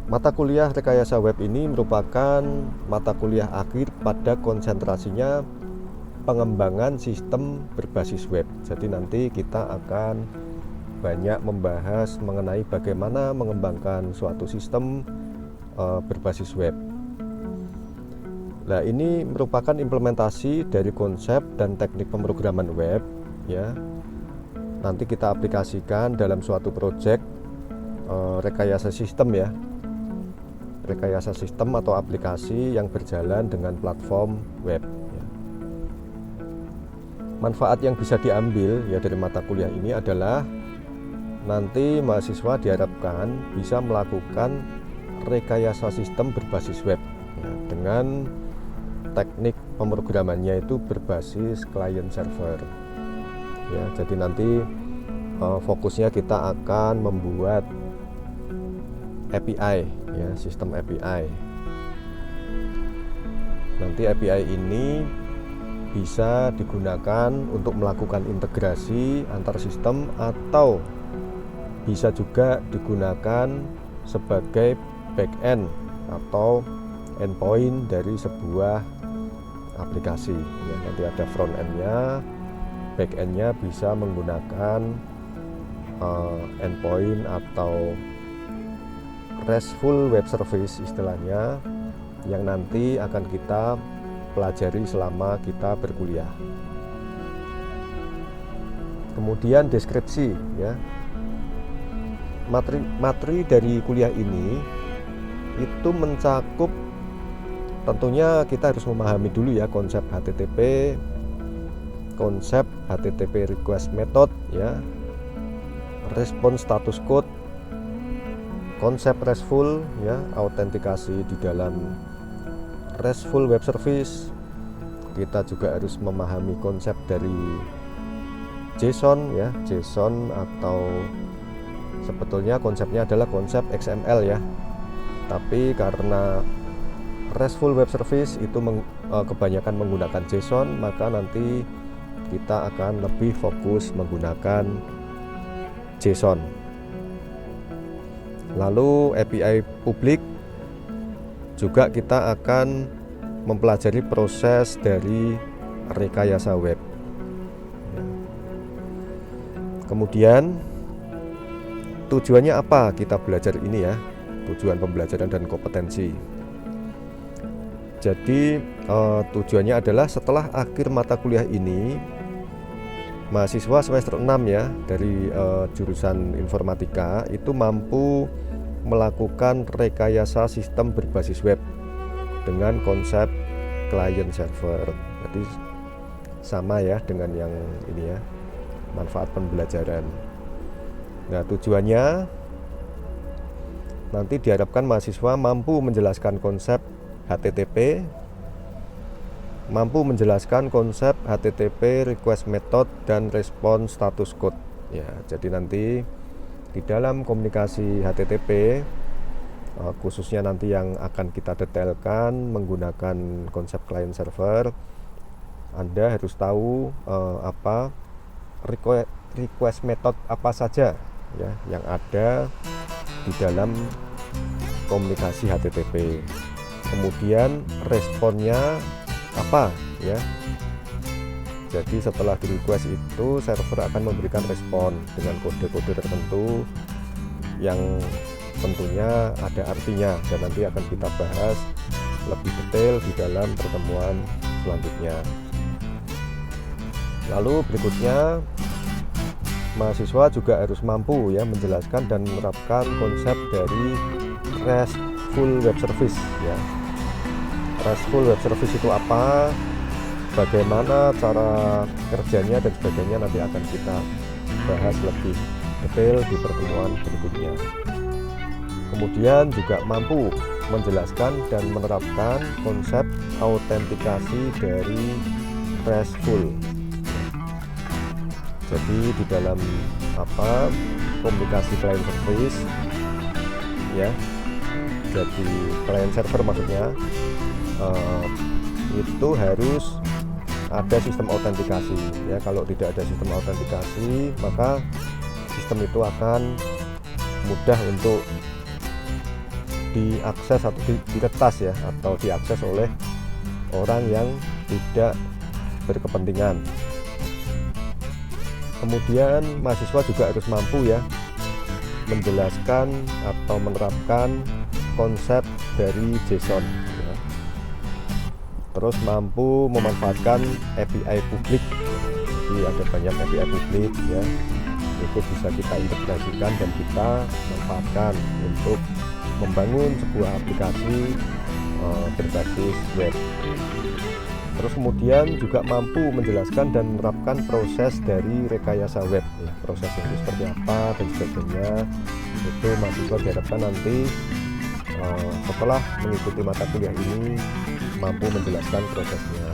Mata kuliah rekayasa web ini merupakan mata kuliah akhir pada konsentrasinya pengembangan sistem berbasis web. Jadi nanti kita akan banyak membahas mengenai bagaimana mengembangkan suatu sistem berbasis web. Nah, ini merupakan implementasi dari konsep dan teknik pemrograman web ya. Nanti kita aplikasikan dalam suatu proyek rekayasa sistem ya. Rekayasa sistem atau aplikasi yang berjalan dengan platform web ya. Manfaat yang bisa diambil ya dari mata kuliah ini adalah nanti mahasiswa diharapkan bisa melakukan rekayasa sistem berbasis web ya, dengan teknik pemrogramannya itu berbasis client server ya. Jadi nanti fokusnya kita akan membuat API ya, sistem API. Nanti API ini bisa digunakan untuk melakukan integrasi antar sistem atau bisa juga digunakan sebagai backend atau endpoint dari sebuah aplikasi ya. Nanti ada front end-nya, back end-nya bisa menggunakan endpoint atau RESTful web service istilahnya, yang nanti akan kita pelajari selama kita berkuliah. Kemudian deskripsi ya. Materi dari kuliah ini itu mencakup, tentunya kita harus memahami dulu ya konsep HTTP, konsep HTTP request method ya, response status code, konsep RESTful ya, autentikasi di dalam RESTful web service. Kita juga harus memahami konsep dari JSON ya, JSON atau sebetulnya konsepnya adalah konsep XML ya. Tapi karena RESTful web service itu kebanyakan menggunakan JSON, maka nanti kita akan lebih fokus menggunakan JSON. Lalu API publik juga kita akan mempelajari proses dari rekayasa web. Kemudian tujuannya apa kita belajar ini ya? Tujuan pembelajaran dan kompetensi. Jadi tujuannya adalah setelah akhir mata kuliah ini, mahasiswa semester 6 ya dari jurusan informatika itu mampu melakukan rekayasa sistem berbasis web dengan konsep client server. Jadi sama ya dengan yang ini ya, manfaat pembelajaran. Nah, tujuannya nanti diharapkan mahasiswa mampu menjelaskan konsep HTTP, mampu menjelaskan konsep HTTP request method dan response status code ya. Jadi nanti di dalam komunikasi HTTP khususnya nanti yang akan kita detailkan menggunakan konsep client server, Anda harus tahu apa request method apa saja ya yang ada di dalam komunikasi HTTP. Kemudian responnya apa ya. Jadi setelah di request itu server akan memberikan respon dengan kode-kode tertentu yang tentunya ada artinya, dan nanti akan kita bahas lebih detail di dalam pertemuan selanjutnya. Lalu berikutnya mahasiswa juga harus mampu ya menjelaskan dan menerapkan konsep dari RESTful web service ya. RESTful web service itu apa, bagaimana cara kerjanya dan sebagainya nanti akan kita bahas lebih detail di pertemuan berikutnya. Kemudian juga mampu menjelaskan dan menerapkan konsep autentikasi dari RESTful. Jadi di dalam komunikasi client service ya, jadi client server maksudnya itu harus ada sistem autentikasi ya. Kalau tidak ada sistem autentikasi, maka sistem itu akan mudah untuk diakses atau diretas ya, atau diakses oleh orang yang tidak berkepentingan. Kemudian mahasiswa juga harus mampu ya menjelaskan atau menerapkan konsep dari JSON ya. Terus mampu memanfaatkan API publik. Jadi ada banyak API publik ya, itu bisa kita integrasikan dan kita manfaatkan untuk membangun sebuah aplikasi berbasis web. Terus kemudian juga mampu menjelaskan dan menerapkan proses dari rekayasa web ya, proses itu seperti apa dan sebagainya. Itu mahasiswa diharapkan nanti setelah mengikuti mata kuliah ini mampu menjelaskan prosesnya.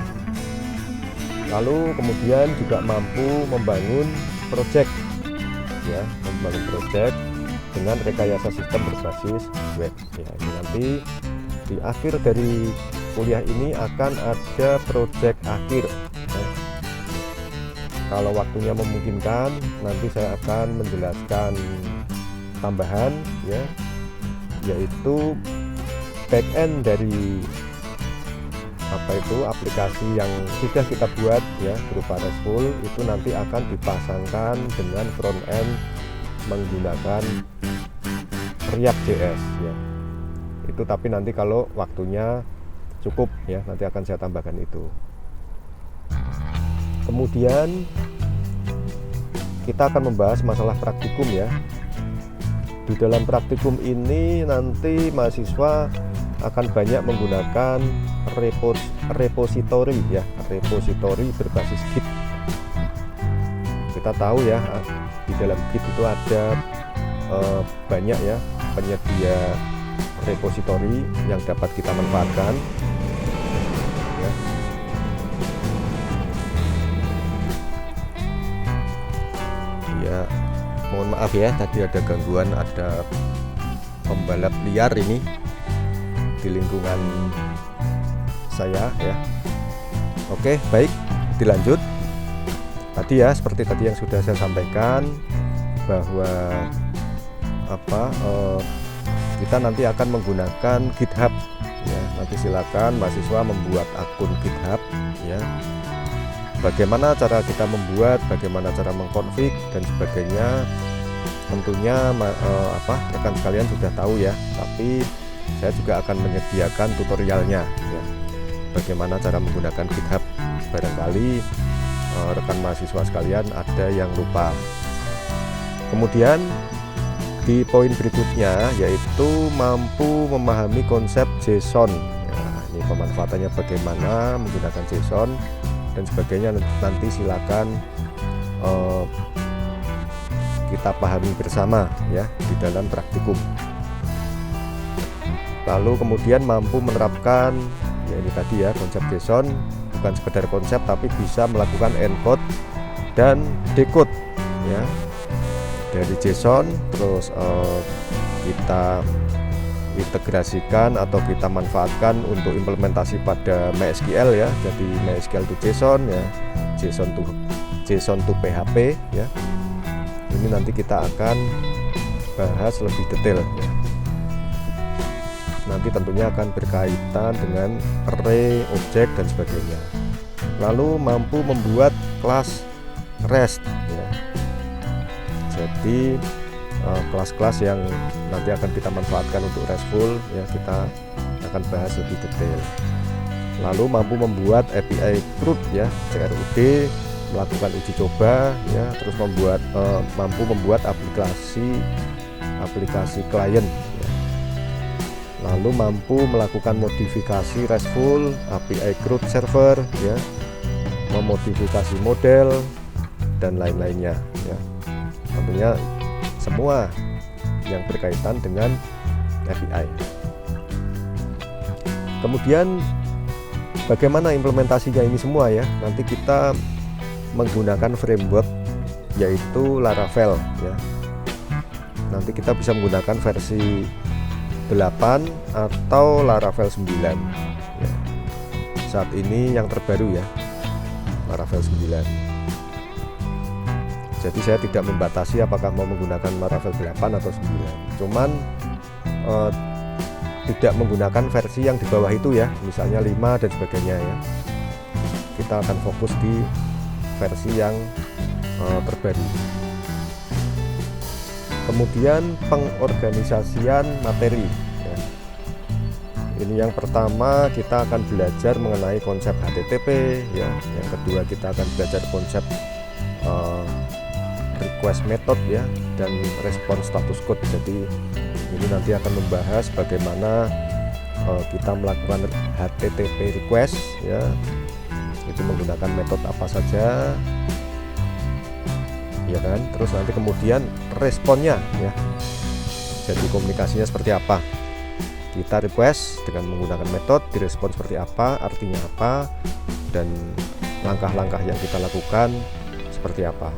Lalu kemudian juga mampu membangun project ya, membangun project dengan rekayasa sistem berbasis web ya. Ini nanti di akhir dari kuliah ini akan ada project akhir ya. Kalau waktunya memungkinkan nanti saya akan menjelaskan tambahan ya, yaitu backend dari aplikasi yang sudah kita buat ya berupa RESTful, itu nanti akan dipasangkan dengan front end menggunakan React.js ya. Itu tapi nanti kalau waktunya cukup ya, nanti akan saya tambahkan itu. Kemudian kita akan membahas masalah praktikum ya. Di dalam praktikum ini nanti mahasiswa akan banyak menggunakan repository ya, repository berbasis Git. Kita tahu ya, di dalam Git itu ada banyak ya penyedia repository yang dapat kita manfaatkan ya. Ya, mohon maaf ya, tadi ada gangguan, ada pembalap liar ini di lingkungan saya ya. Oke, baik, dilanjut. Tadi ya, seperti tadi yang sudah saya sampaikan bahwa kita nanti akan menggunakan GitHub ya. Nanti silakan mahasiswa membuat akun GitHub ya. Bagaimana cara kita membuat, bagaimana cara mengkonfig dan sebagainya, tentunya rekan sekalian sudah tahu ya, tapi saya juga akan menyediakan tutorialnya ya, bagaimana cara menggunakan GitHub. Barangkali rekan mahasiswa sekalian ada yang lupa. Kemudian di poin berikutnya yaitu mampu memahami konsep JSON ya, ini pemanfaatannya bagaimana menggunakan JSON dan sebagainya, nanti silakan kita pahami bersama ya di dalam praktikum. Lalu kemudian mampu menerapkan ya, ini tadi ya, konsep JSON bukan sekedar konsep tapi bisa melakukan encode dan decode ya dari JSON. Terus kita integrasikan atau kita manfaatkan untuk implementasi pada MySQL ya, jadi MySQL to JSON ya, JSON to PHP ya. Ini nanti kita akan bahas lebih detail ya. Nanti tentunya akan berkaitan dengan array, objek dan sebagainya. Lalu mampu membuat kelas REST ya. Jadi kelas-kelas yang nanti akan kita manfaatkan untuk RESTful ya, kita akan bahas lebih detail. Lalu mampu membuat API CRUD ya, CRUD, melakukan uji coba ya, terus mampu membuat aplikasi klien ya. Lalu mampu melakukan modifikasi RESTful, API CRUD server ya, memodifikasi model dan lain-lainnya ya. Tentunya semua yang berkaitan dengan API. Kemudian bagaimana implementasinya ini semua ya? Nanti kita menggunakan framework yaitu Laravel ya. Nanti kita bisa menggunakan versi 8 atau Laravel 9 ya. Saat ini yang terbaru ya, Laravel 9. Jadi saya tidak membatasi apakah mau menggunakan Laravel 8 atau 9. Cuman tidak menggunakan versi yang di bawah itu ya, misalnya 5 dan sebagainya ya. Kita akan fokus di versi yang terbaru. Kemudian pengorganisasian materi ya. Ini yang pertama, kita akan belajar mengenai konsep HTTP ya. Yang kedua, kita akan belajar konsep request method ya, dan response status code. Jadi ini nanti akan membahas bagaimana kita melakukan HTTP request ya, itu menggunakan metode apa saja ya kan. Terus nanti kemudian responnya ya, jadi komunikasinya seperti apa. Kita request dengan menggunakan metode, direspon seperti apa, artinya apa, dan langkah-langkah yang kita lakukan seperti apa.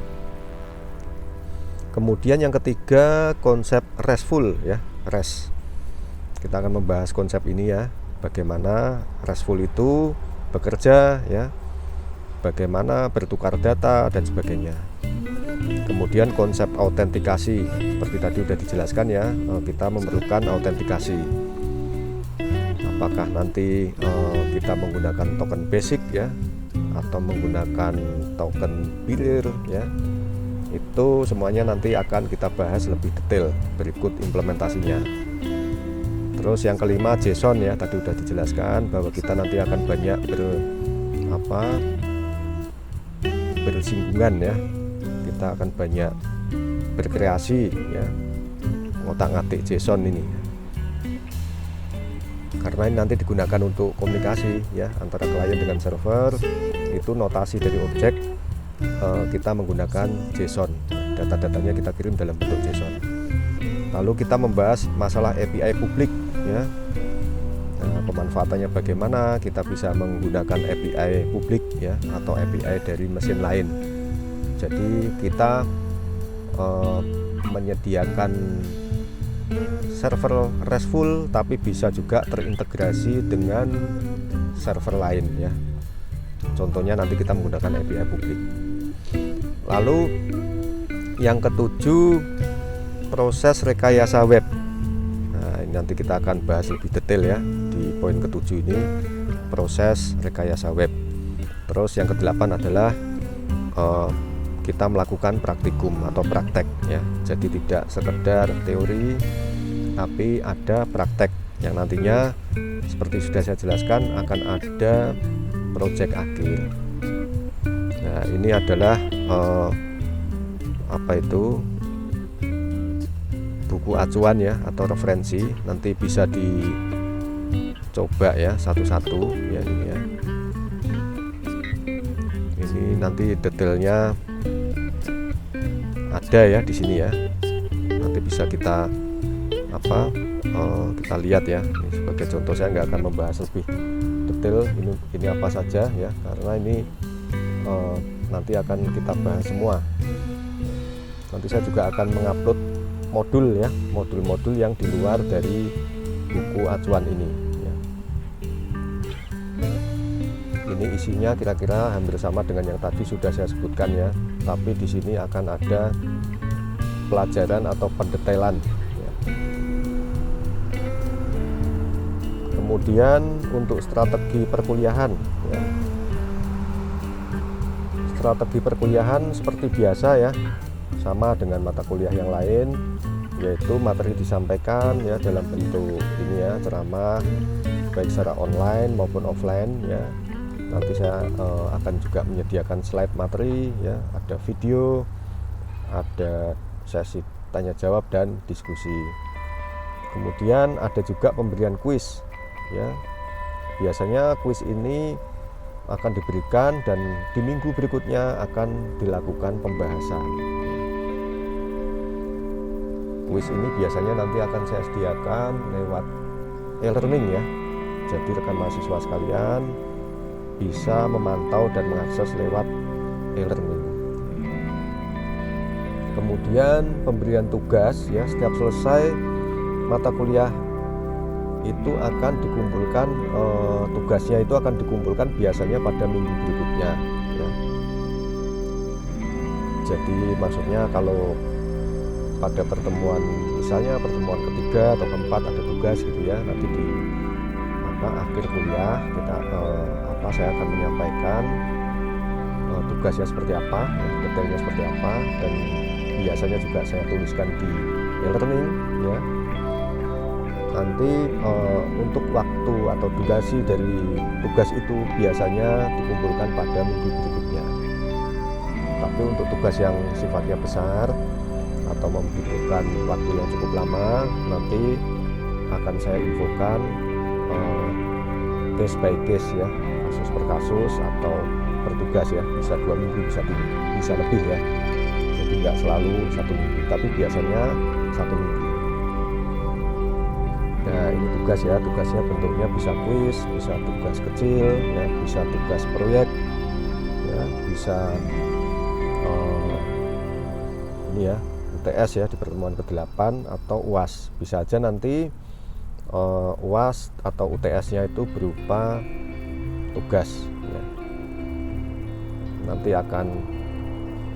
Kemudian yang ketiga, konsep RESTful ya, REST. Kita akan membahas konsep ini ya, bagaimana RESTful itu bekerja ya, bagaimana bertukar data dan sebagainya. Kemudian konsep autentikasi, seperti tadi sudah dijelaskan ya, kita memerlukan autentikasi. Apakah nanti kita menggunakan token basic ya, atau menggunakan token bilir ya, itu semuanya nanti akan kita bahas lebih detail berikut implementasinya. Terus yang kelima, JSON ya, tadi sudah dijelaskan bahwa kita nanti akan banyak bersinggungan ya, kita akan banyak berkreasi ya, ngotak-ngatik JSON ini, karena ini nanti digunakan untuk komunikasi ya, antara klien dengan server. Itu notasi dari objek, kita menggunakan JSON, data-datanya kita kirim dalam bentuk JSON. Lalu kita membahas masalah API publik ya. Nah, pemanfaatannya bagaimana kita bisa menggunakan API publik ya, atau API dari mesin lain. Jadi kita menyediakan server RESTful tapi bisa juga terintegrasi dengan server lain ya. Contohnya nanti kita menggunakan API publik. Lalu yang ketujuh, proses rekayasa web. Nah, ini nanti kita akan bahas lebih detail ya di poin ketujuh ini, proses rekayasa web. Terus yang kedelapan adalah kita melakukan praktikum atau praktek ya. Jadi tidak sekedar teori, tapi ada praktek yang nantinya seperti sudah saya jelaskan akan ada proyek akhir. Nah, ini adalah buku acuan ya, atau referensi. Nanti bisa dicoba ya satu-satu ya, ini ya. Ini nanti detailnya ada ya di sini ya. Nanti bisa kita kita lihat ya. Ini sebagai contoh, saya nggak akan membahas lebih detail ini apa saja ya, karena ini nanti akan kita bahas semua. Nanti saya juga akan mengupload modul ya, modul-modul yang di luar dari buku acuan ini ya. Ini isinya kira-kira hampir sama dengan yang tadi sudah saya sebutkan ya, tapi di sini akan ada pelajaran atau pendetailan ya. Kemudian untuk strategi perkuliahan ya. Strategi perkuliahan seperti biasa ya, sama dengan mata kuliah yang lain, yaitu materi disampaikan ya dalam bentuk ini ya, ceramah baik secara online maupun offline ya. Nanti saya akan juga menyediakan slide materi ya, ada video, ada sesi tanya jawab dan diskusi. Kemudian ada juga pemberian kuis ya. Biasanya kuis ini akan diberikan dan di minggu berikutnya akan dilakukan pembahasan. Kuis ini biasanya nanti akan saya sediakan lewat e-learning ya. Jadi rekan mahasiswa sekalian bisa memantau dan mengakses lewat e-learning. Kemudian pemberian tugas ya, setiap selesai mata kuliah itu akan dikumpulkan, tugasnya itu akan dikumpulkan biasanya pada minggu berikutnya ya. Jadi maksudnya kalau pada pertemuan, misalnya pertemuan ketiga atau keempat ada tugas gitu ya, nanti di akhir kuliah saya akan menyampaikan tugasnya seperti apa, detailnya seperti apa, dan biasanya juga saya tuliskan di e-learning ya. Nanti untuk waktu atau durasi dari tugas itu biasanya dikumpulkan pada minggu berikutnya. Tapi untuk tugas yang sifatnya besar atau membutuhkan waktu yang cukup lama, nanti akan saya infokan case by case ya, kasus per kasus atau per tugas ya, bisa 2 minggu, bisa lebih ya. Jadi nggak selalu 1 minggu, tapi biasanya 1 minggu. Nah ini tugas ya, tugasnya bentuknya bisa kuis, bisa tugas kecil ya, bisa tugas proyek ya, bisa ini ya UTS ya di pertemuan ke-8 atau UAS. Bisa aja nanti UAS atau UTS-nya itu berupa tugas ya. Nanti akan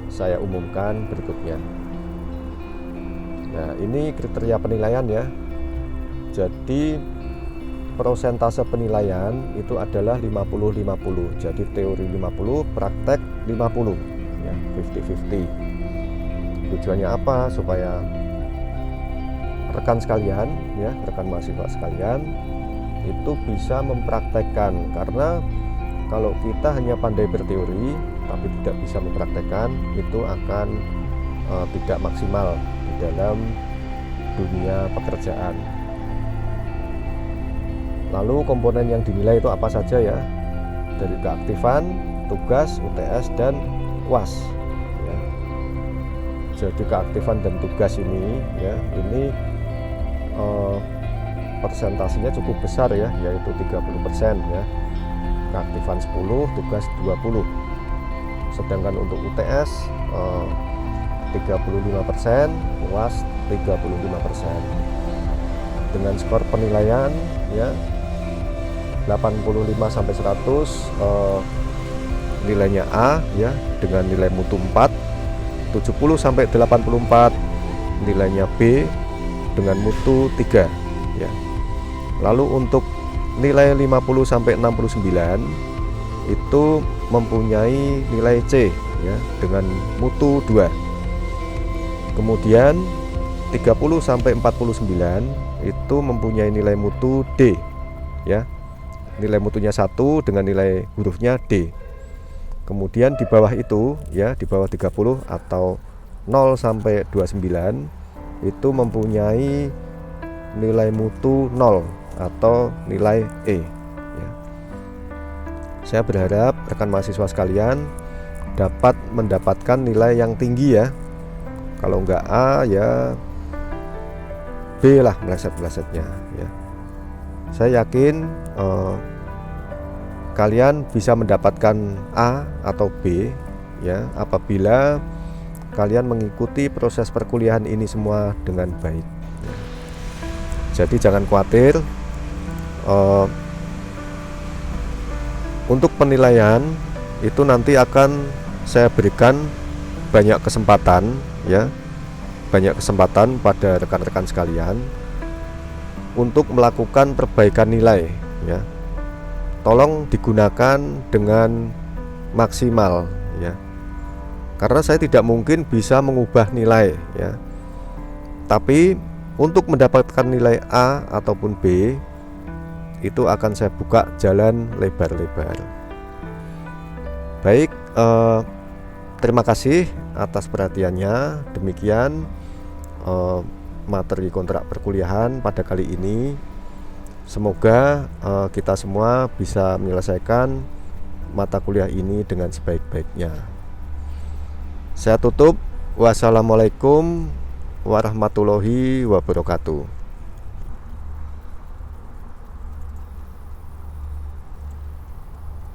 saya umumkan berikutnya. Nah ini kriteria penilaian ya. Jadi persentase penilaian itu adalah 50-50. Jadi teori 50, praktek 50 ya, 50-50. Tujuannya apa? Supaya rekan sekalian ya, rekan mahasiswa sekalian itu bisa mempraktekkan, karena kalau kita hanya pandai berteori tapi tidak bisa mempraktekkan, itu akan tidak maksimal di dalam dunia pekerjaan. Lalu komponen yang dinilai itu apa saja ya? Dari keaktifan, tugas, UTS, dan UAS ya. Jadi keaktifan dan tugas ini ya, ini persentasenya cukup besar ya, yaitu 30% ya. Keaktifan 10, tugas 20. Sedangkan untuk UTS 35%, UAS 35%. Dengan skor penilaian ya 85 sampai 100 nilainya A ya, dengan nilai mutu 4. 70 sampai 84 nilainya B dengan mutu 3 ya. Lalu untuk nilai 50 sampai 69 itu mempunyai nilai C ya, dengan mutu 2. Kemudian 30 sampai 49 itu mempunyai nilai mutu D ya. Nilai mutunya 1 dengan nilai hurufnya D. Kemudian di bawah itu ya, di bawah 30 atau 0 sampai 29 itu mempunyai nilai mutu 0 atau nilai E ya. Saya berharap rekan mahasiswa sekalian dapat mendapatkan nilai yang tinggi ya. Kalau enggak A ya B lah meleset-melesetnya ya. Saya yakin kalian bisa mendapatkan A atau B ya, apabila kalian mengikuti proses perkuliahan ini semua dengan baik ya. Jadi jangan khawatir. Untuk penilaian itu nanti akan saya berikan banyak kesempatan ya, banyak kesempatan pada rekan-rekan sekalian untuk melakukan perbaikan nilai ya. Tolong digunakan dengan maksimal ya, karena saya tidak mungkin bisa mengubah nilai ya. Tapi untuk mendapatkan nilai A ataupun B itu akan saya buka jalan lebar-lebar. Baik, terima kasih atas perhatiannya. Demikian materi kontrak perkuliahan pada kali ini. Semoga kita semua bisa menyelesaikan mata kuliah ini dengan sebaik-baiknya. Saya tutup. Wassalamualaikum warahmatullahi wabarakatuh.